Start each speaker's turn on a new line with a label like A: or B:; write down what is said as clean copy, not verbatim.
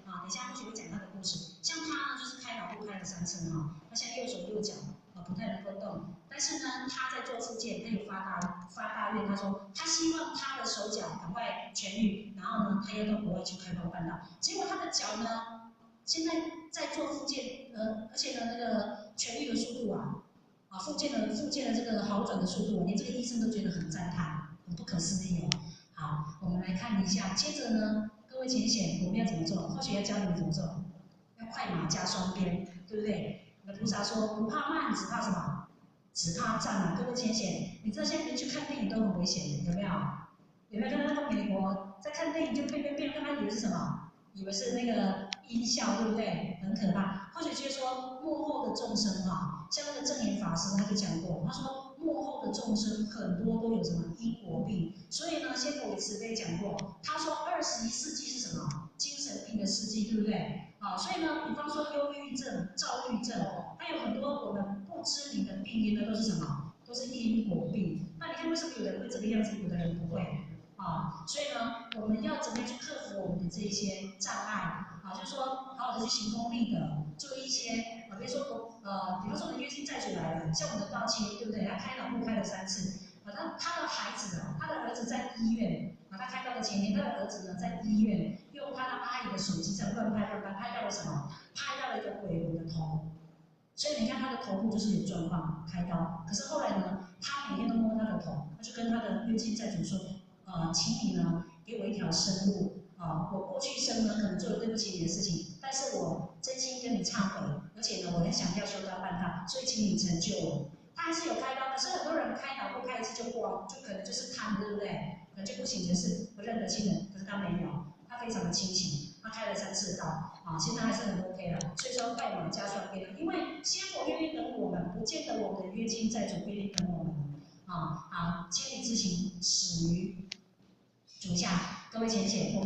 A: 啊，等一下或许会讲他的故事。像他呢，就是开脑部开了3次哈，他现在右手右脚不太能够动，但是呢，他在做复健，他有发大愿，他说他希望他的手脚赶快痊愈，然后呢，他要到国外去开放办道。结果他的脚呢，现在在做复健，而且呢，那个痊愈的速度复健的这个好转的速度，连这个医生都觉得很赞叹，很不可思议哦。好，我们来看一下，接着呢。各位浅显，我们要怎么做？或许要教你们怎么做，要快马加双鞭，对不对？那菩萨说不怕慢，只怕什么？只怕站啊！各位浅显，你知道现在连去看电影都很危险，有没有？有没有看到那个美国在看电影就变，看他以为是什么？以为是那个音效，对不对？很可怕。或许就是说幕后的众生像那个正言法师他就讲过，他说幕后的众生很多都有什么因果病，所以呢，先佛也慈悲讲过，他说21世纪是什么？精神病的世纪，对不对？所以呢，比方说忧郁症、躁郁症，还有很多我们不知名的病因呢，都是什么？都是因果病。那你看为什么有人会这个样子，有的人不会？所以呢，我们要怎么样去克服我们的这一些障碍？就是说好好的去行功利的，做一些比如说比方说我们月经债主来了，像我们的道亲，对不对？他开脑部开了3次，他的孩子他的儿子在医院，他开刀的前天，他的儿子呢在医院用他的阿姨的手机在乱拍，拍到了什么？拍到了一个鬼魂的头。所以你看他的头部就是有状况，开刀。可是后来呢，他每天都摸他的头，他就跟他的月经债主说，请你呢给我一条生路我过去生呢可能做了对不起你的事情，但是我真心跟你忏悔，而且呢我很想要修道办道，所以请你成就我。他还是有开刀，可是很多人开脑部开1次就过，就可能就是贪，对不对？可能就不省人事，不认得亲人，可是他没有，他非常的清醒，他开了3次刀现在还是很 OK 了。所以说快马加双鞭，因为仙佛愿意等我们，不见得我们的冤亲债主愿意等我们好，千里之行，始于足下。各位浅显，我们。